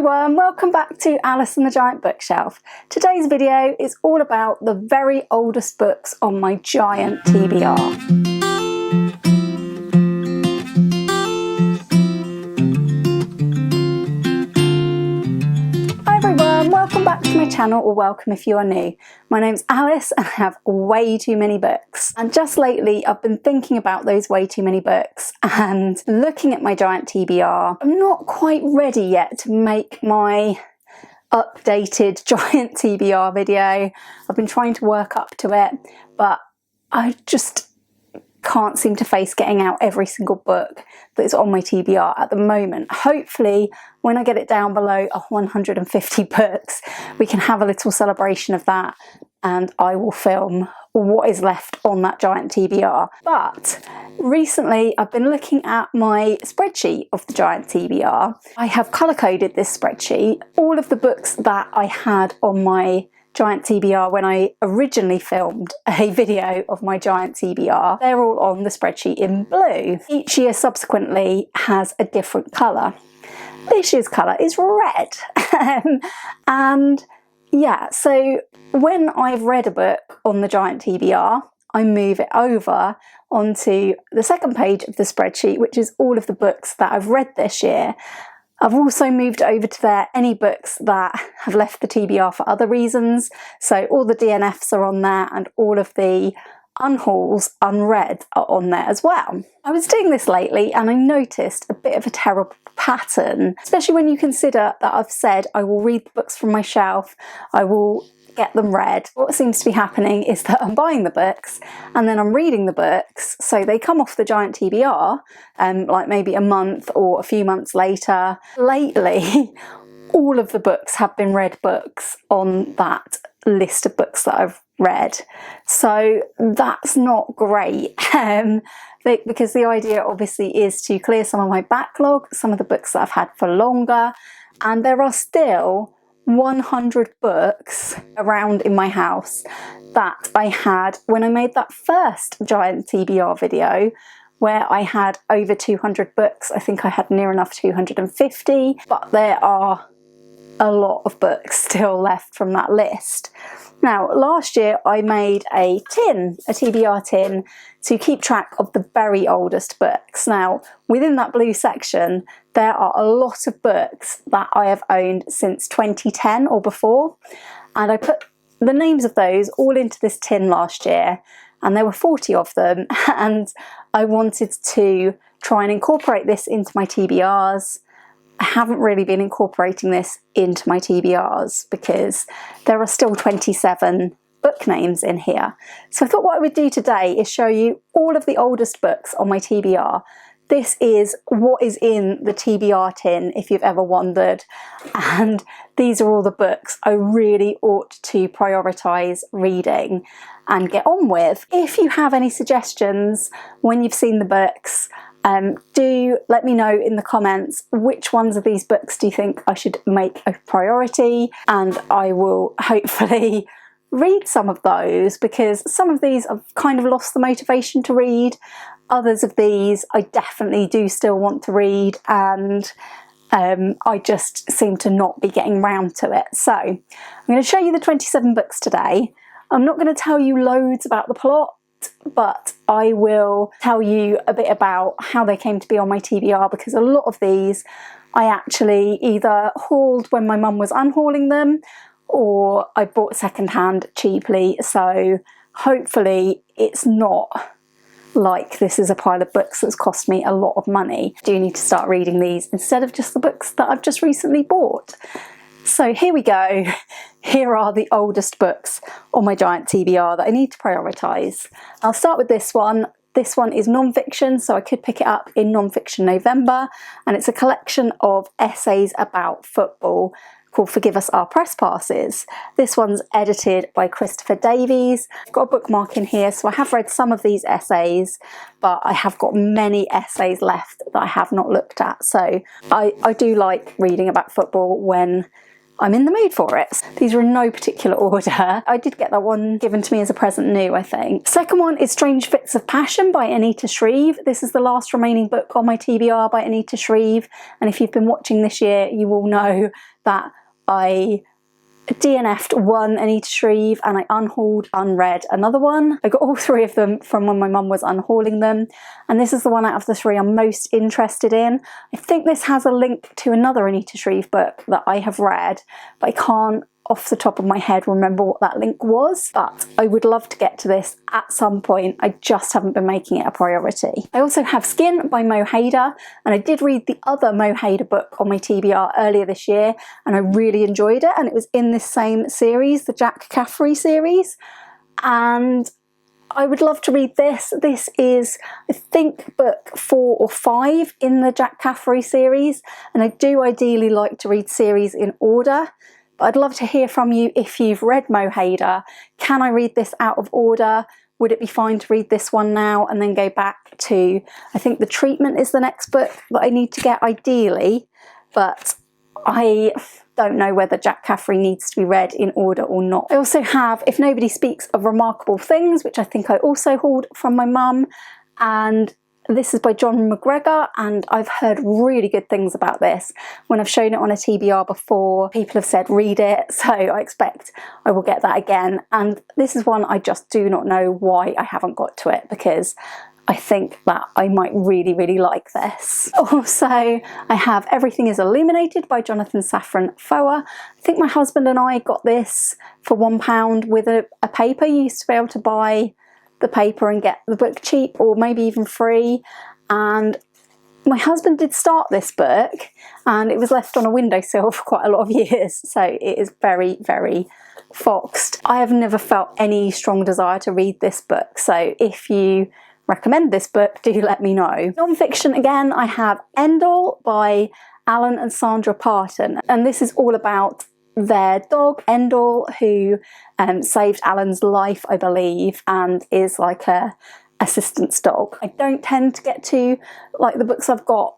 everyone, welcome back to Alice and the Giant Bookshelf. Today's video is all about the very oldest books on my Giant TBR. Welcome back to my channel, or welcome if you are new. My name's Alice and I have way too many books. And just lately I've been thinking about those way too many books and looking at my Giant TBR. I'm not quite ready yet to make my updated Giant TBR video. I've been trying to work up to it, but I just can't seem to face getting out every single book that is on my TBR at the moment. Hopefully when I get it down below 150 books we can have a little celebration of that and I will film what is left on that Giant TBR. But recently I've been looking at my spreadsheet of the Giant TBR. I have colour coded this spreadsheet. All of the books that I had on my Giant TBR when I originally filmed a video of my Giant TBR, they're all on the spreadsheet in blue. Each year subsequently has a different colour. This year's colour is red. And yeah, so when I've read a book on the Giant TBR, I move it over onto the second page of the spreadsheet, which is all of the books that I've read this year. I've also moved over to there any books that have left the TBR for other reasons. So all the DNFs are on there and all of the unhauls, unread, are on there as well. I was doing this lately and I noticed a bit of a terrible pattern, especially when you consider that I've said I will read the books from my shelf, I will get them read. What seems to be happening is that I'm buying the books and then I'm reading the books, so they come off the Giant TBR like maybe a month or a few months later. Lately all of the books have been read books on that list of books that I've read, so that's not great because the idea obviously is to clear some of my backlog, some of the books that I've had for longer, and there are still 100 books around in my house that I had when I made that first Giant TBR video where I had over 200 books. I think I had near enough 250, but there are a lot of books still left from that list. Now, last year I made a TBR tin, to keep track of the very oldest books. Now, within that blue section, there are a lot of books that I have owned since 2010 or before, and I put the names of those all into this tin last year, and there were 40 of them, and I wanted to try and incorporate this into my TBRs. I haven't really been incorporating this into my TBRs because there are still 27 book names in here. So I thought what I would do today is show you all of the oldest books on my TBR. This is what is in the TBR tin, if you've ever wondered, and these are all the books I really ought to prioritise reading and get on with. If you have any suggestions when you've seen the books, do let me know in the comments which ones of these books do you think I should make a priority, and I will hopefully read some of those, because some of these I've kind of lost the motivation to read. Others of these I definitely do still want to read, and I just seem to not be getting round to it. So I'm going to show you the 27 books today. I'm not going to tell you loads about the plot, but I will tell you a bit about how they came to be on my TBR, because a lot of these I actually either hauled when my mum was unhauling them, or I bought secondhand cheaply, so hopefully it's not like this is a pile of books that's cost me a lot of money. I do need to start reading these instead of just the books that I've just recently bought. So here we go. Here are the oldest books on my Giant TBR that I need to prioritise. I'll start with this one. This one is non-fiction, so I could pick it up in Non-Fiction November, and it's a collection of essays about football called Forgive Us Our Press Passes. This one's edited by Christopher Davies. I've got a bookmark in here, so I have read some of these essays, but I have got many essays left that I have not looked at. So I do like reading about football when I'm in the mood for it. These are in no particular order. I did get that one given to me as a present new, I think. Second one is Strange Fits of Passion by Anita Shreve. This is the last remaining book on my TBR by Anita Shreve, and if you've been watching this year, you will know that I DNF'd one Anita Shreve and I unhauled, unread another one. I got all three of them from when my mum was unhauling them, and this is the one out of the three I'm most interested in. I think this has a link to another Anita Shreve book that I have read, but I can't off the top of my head remember what that link was, but I would love to get to this at some point. I just haven't been making it a priority. I also have Skin by Mo Hayder, and I did read the other Mo Hayder book on my TBR earlier this year, and I really enjoyed it, and it was in this same series, the Jack Caffrey series, and I would love to read this. This is, I think, book 4 or 5 in the Jack Caffrey series, and I do ideally like to read series in order. I'd love to hear from you if you've read Mo Hayder. Can I read this out of order? Would it be fine to read this one now and then go back to, I think The Treatment is the next book that I need to get ideally, but I don't know whether Jack Caffrey needs to be read in order or not. I also have If Nobody Speaks of Remarkable Things, which I think I also hauled from my mum, and this is by John McGregor, and I've heard really good things about this. When I've shown it on a TBR before, people have said read it, so I expect I will get that again. And this is one I just do not know why I haven't got to it, because I think that I might really, really like this. Also, I have Everything is Illuminated by Jonathan Safran Foer. I think my husband and I got this for £1 with a paper. You used to be able to buy the paper and get the book cheap, or maybe even free, and my husband did start this book and it was left on a windowsill for quite a lot of years, so it is very, very foxed. I have never felt any strong desire to read this book, so if you recommend this book, do let me know. Non-fiction again, I have Endel by Alan and Sandra Parton, and this is all about their dog Endel, who saved Alan's life, I believe, and is like a assistance dog. I don't tend to get to like the books I've got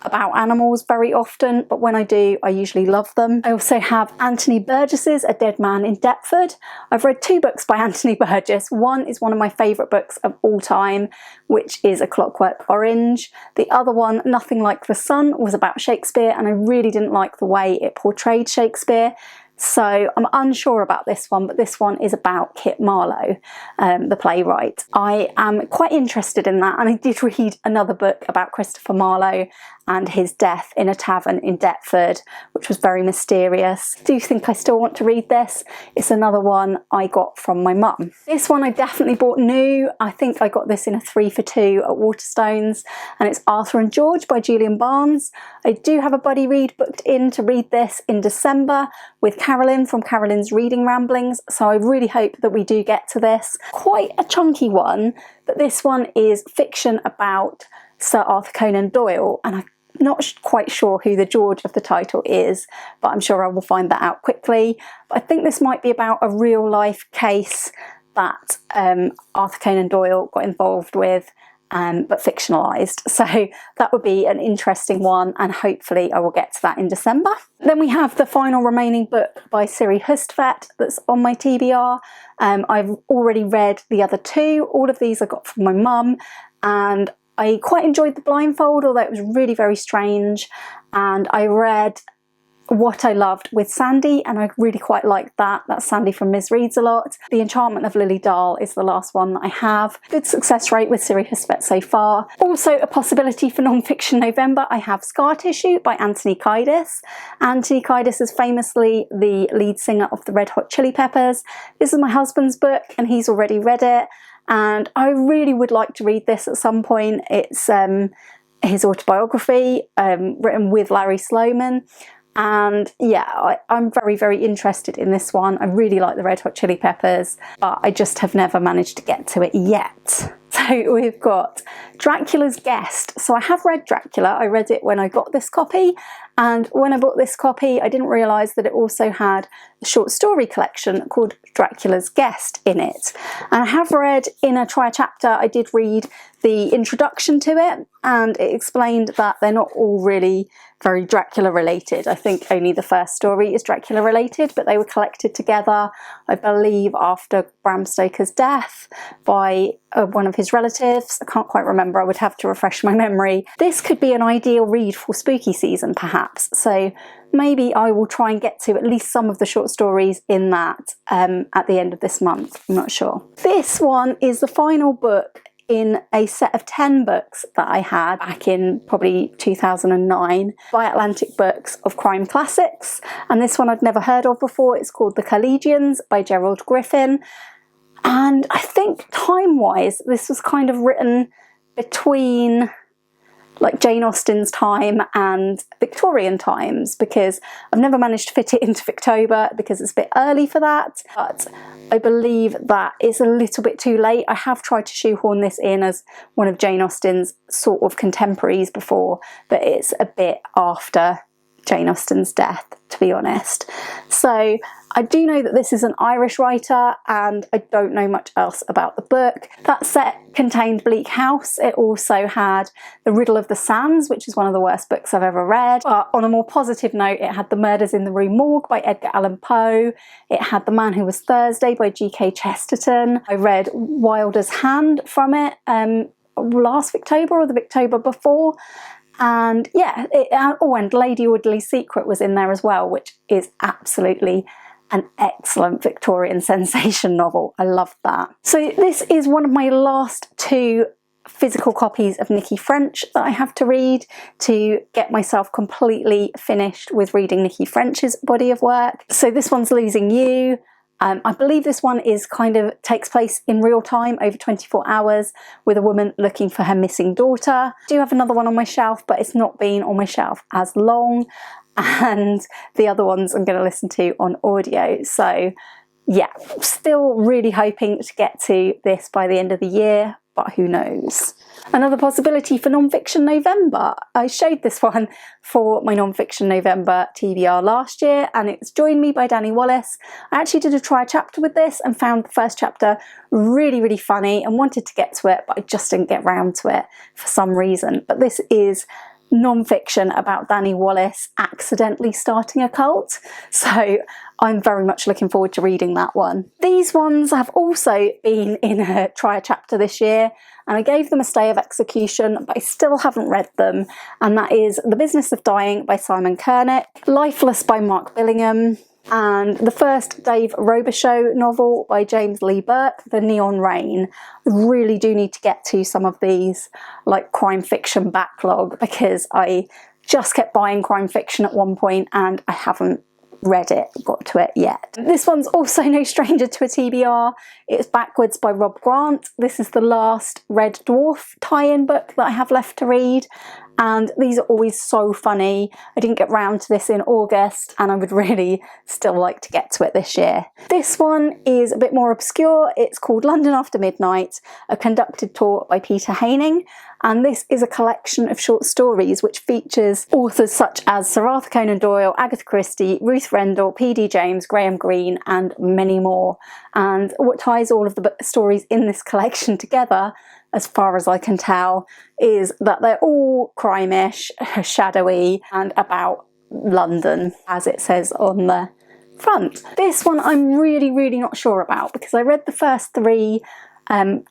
about animals very often, but when I do, I usually love them. I also have Anthony Burgess's A Dead Man in Deptford. I've read 2 books by Anthony Burgess. One is one of my favourite books of all time, which is A Clockwork Orange. The other one, Nothing Like the Sun, was about Shakespeare, and I really didn't like the way it portrayed Shakespeare. So I'm unsure about this one, but this one is about Kit Marlowe, the playwright. I am quite interested in that, and I did read another book about Christopher Marlowe and his death in a tavern in Deptford, which was very mysterious. I do think I still want to read this. It's another one I got from my mum. This one I definitely bought new. I think I got this in a 3 for 2 at Waterstones, and it's Arthur and George by Julian Barnes. I do have a buddy read booked in to read this in December with Carolyn from Carolyn's Reading Ramblings, so I really hope that we do get to this. Quite a chunky one, but this one is fiction about Sir Arthur Conan Doyle, and I'm not quite sure who the George of the title is, but I'm sure I will find that out quickly. But I think this might be about a real life case that Arthur Conan Doyle got involved with, but fictionalised. So that would be an interesting one, and hopefully I will get to that in December. Then we have the final remaining book by Siri Hustvedt that's on my TBR. I've already read the other 2. All of these I got from my mum, and I quite enjoyed The Blindfold, although it was really very strange, and I read What I Loved with Sandy, and I really quite liked that. That's Sandy from Ms. Reads a Lot. The Enchantment of Lily Dahl is the last one that I have. Good success rate with Siri Hustvedt so far. Also a possibility for non-fiction November, I have Scar Tissue by Anthony Kiedis. Anthony Kiedis is famously the lead singer of the Red Hot Chili Peppers. This is my husband's book and he's already read it, and I really would like to read this at some point. It's his autobiography written with Larry Sloman. And yeah, I'm very, very interested in this one. I really like the Red Hot Chili Peppers, but I just have never managed to get to it yet. So we've got Dracula's Guest. So I have read Dracula. I read it when I got this copy, and when I bought this copy I didn't realise that it also had a short story collection called Dracula's Guest in it. And I have read in a Try a Chapter, I did read the introduction to it, and it explained that they're not all really very Dracula related. I think only the first story is Dracula related, but they were collected together, I believe, after Bram Stoker's death by one of his relatives. I can't quite remember, I would have to refresh my memory. This could be an ideal read for spooky season perhaps, so maybe I will try and get to at least some of the short stories in that at the end of this month. I'm not sure. This one is the final book in a set of 10 books that I had back in probably 2009 by Atlantic Books of crime classics, and this one I'd never heard of before. It's called The Collegians by Gerald Griffin, and I think time-wise this was kind of written between like Jane Austen's time and Victorian times, because I've never managed to fit it into Victober because it's a bit early for that, but I believe that it's a little bit too late. I have tried to shoehorn this in as one of Jane Austen's sort of contemporaries before, but it's a bit after Jane Austen's death, to be honest. So I do know that this is an Irish writer, and I don't know much else about the book. That set contained Bleak House. It also had The Riddle of the Sands, which is one of the worst books I've ever read. But on a more positive note, it had The Murders in the Rue Morgue by Edgar Allan Poe. It had The Man Who Was Thursday by G.K. Chesterton. I read Wilder's Hand from it last Victober or the Victober before. And yeah, and Lady Audley's Secret was in there as well, which is absolutely an excellent Victorian sensation novel. I loved that. So this is one of my last 2 physical copies of Nikki French that I have to read to get myself completely finished with reading Nikki French's body of work. So this one's Losing You. I believe this one takes place in real time over 24 hours with a woman looking for her missing daughter. I do have another one on my shelf, but it's not been on my shelf as long, and the other ones I'm going to listen to on audio. So yeah, still really hoping to get to this by the end of the year, but who knows. Another possibility for non-fiction November. I showed this one for my non-fiction November TBR last year, and it's Join Me by Danny Wallace. I actually did a try chapter with this and found the first chapter really, really funny and wanted to get to it, but I just didn't get round to it for some reason. But this is non-fiction about Danny Wallace accidentally starting a cult, so I'm very much looking forward to reading that one. These ones have also been in a try a chapter this year, and I gave them a stay of execution, but I still haven't read them, and that is The Business of Dying by Simon Kernick, Lifeless by Mark Billingham, and the first Dave Robichaux novel by James Lee Burke, The Neon Rain. I really do need to get to some of these like crime fiction backlog, because I just kept buying crime fiction at one point and I haven't got to it yet. This one's also no stranger to a TBR. It's Backwards by Rob Grant. This is the last Red Dwarf tie-in book that I have left to read, and these are always so funny. I didn't get round to this in August, and I would really still like to get to it this year. This one is a bit more obscure. It's called London After Midnight, a conducted tour by Peter Haining, and this is a collection of short stories which features authors such as Sir Arthur Conan Doyle, Agatha Christie, Ruth Rendell, P.D. James, Graham Greene, and many more. And what ties all of the stories in this collection together, as far as I can tell, is that they're all crime-ish, shadowy, and about London, as it says on the front. This one I'm really, really not sure about, because I read the first 3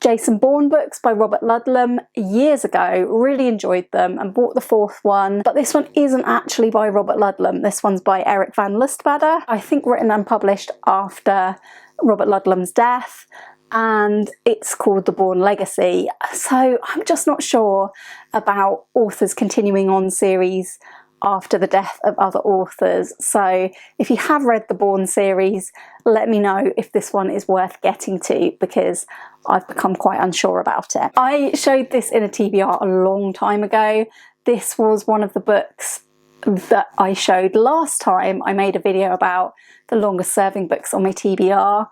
Jason Bourne books by Robert Ludlum years ago, really enjoyed them, and bought the 4th one, but this one isn't actually by Robert Ludlum. This one's by Eric van Lustbader, I think written and published after Robert Ludlum's death, and it's called The Bourne Legacy. So I'm just not sure about authors continuing on series after the death of other authors. So if you have read the Bourne series, let me know if this one is worth getting to, because I've become quite unsure about it. I showed this in a TBR a long time ago. This was one of the books that I showed last time I made a video about the longest serving books on my TBR,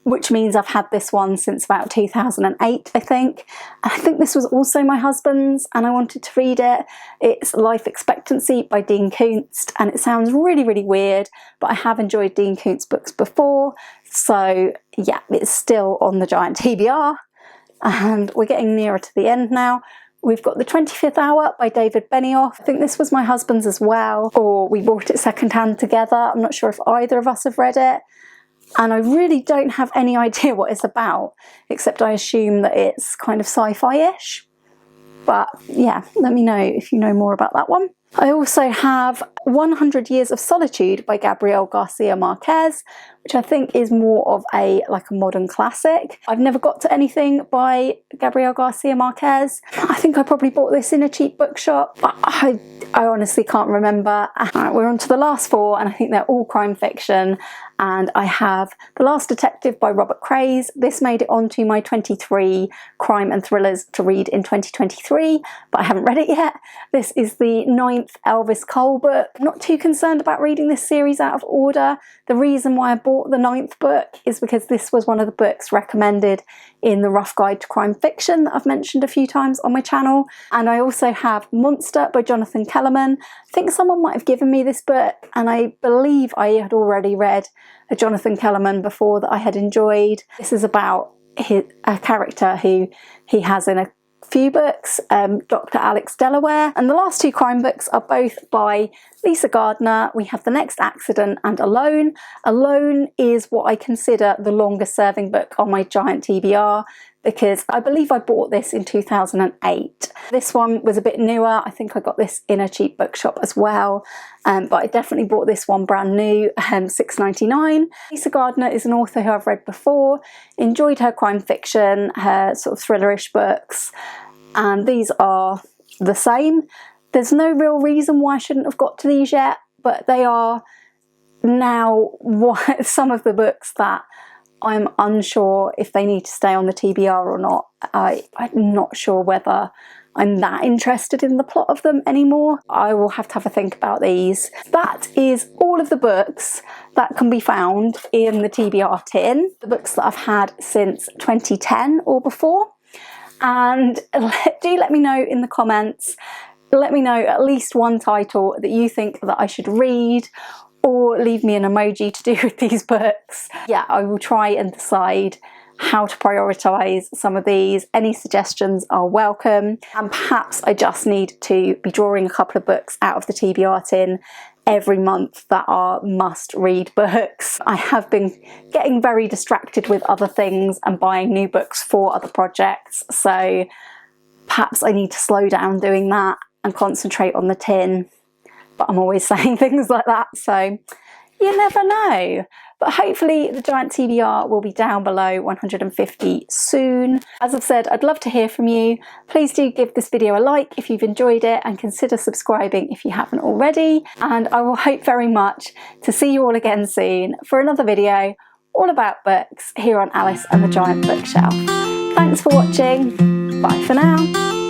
which means I've had this one since about 2008, I think. And I think this was also my husband's, and I wanted to read it. It's Life Expectancy by Dean Koontz, and it sounds really, really weird, but I have enjoyed Dean Koontz books before, so yeah, it's still on the Giant TBR. and we're getting nearer to the end now. We've got The 25th Hour by David Benioff. I think this was my husband's as well, or we bought it secondhand together. I'm not sure if either of us have read it. And I really don't have any idea what it's about, except I assume that it's kind of sci-fi-ish. But yeah, let me know if you know more about that one. I also have 100 Years of Solitude by Gabriel Garcia Marquez, which I think is more of a modern classic. I've never got to anything by Gabriel Garcia Marquez. I think I probably bought this in a cheap bookshop. I honestly can't remember. We're on to the last 4, and I think they're all crime fiction. And I have The Last Detective by Robert Craze. This made it onto my 23 crime and thrillers to read in 2023, but I haven't read it yet. This is the 9th Elvis Cole book. I'm not too concerned about reading this series out of order. The reason why I bought the 9th book is because this was one of the books recommended in the Rough Guide to Crime Fiction that I've mentioned a few times on my channel. And I also have Monster by Jonathan Kellerman. I think someone might have given me this book, and I believe I had already read a Jonathan Kellerman before that I had enjoyed. This is about a character who he has in a few books, Dr. Alex Delaware. And the last 2 crime books are both by Lisa Gardner. We have The Next Accident and Alone. Alone is what I consider the longest serving book on my Giant TBR, because I believe I bought this in 2008. This one was a bit newer. I think I got this in a cheap bookshop as well, but I definitely bought this one brand new, $6.99. Lisa Gardner is an author who I've read before, enjoyed her crime fiction, her sort of thrillerish books, and these are the same. There's no real reason why I shouldn't have got to these yet, but they are now some of the books that I'm unsure if they need to stay on the TBR or not. I'm not sure whether I'm that interested in the plot of them anymore. I will have to have a think about these. That is all of the books that can be found in the TBR tin, the books that I've had since 2010 or before. And do let me know in the comments, let me know at least one title that you think that I should read, or leave me an emoji to do with these books. Yeah, I will try and decide how to prioritise some of these. Any suggestions are welcome, and perhaps I just need to be drawing a couple of books out of the TBR tin every month that are must-read books. I have been getting very distracted with other things and buying new books for other projects, so perhaps I need to slow down doing that and concentrate on the tin. But I'm always saying things like that, so you never know. But hopefully the Giant TBR will be down below 150 soon. As I've said, I'd love to hear from you. Please do give this video a like if you've enjoyed it, and consider subscribing if you haven't already. And I will hope very much to see you all again soon for another video all about books here on Alice and the Giant Bookshelf. Thanks for watching. Bye for now.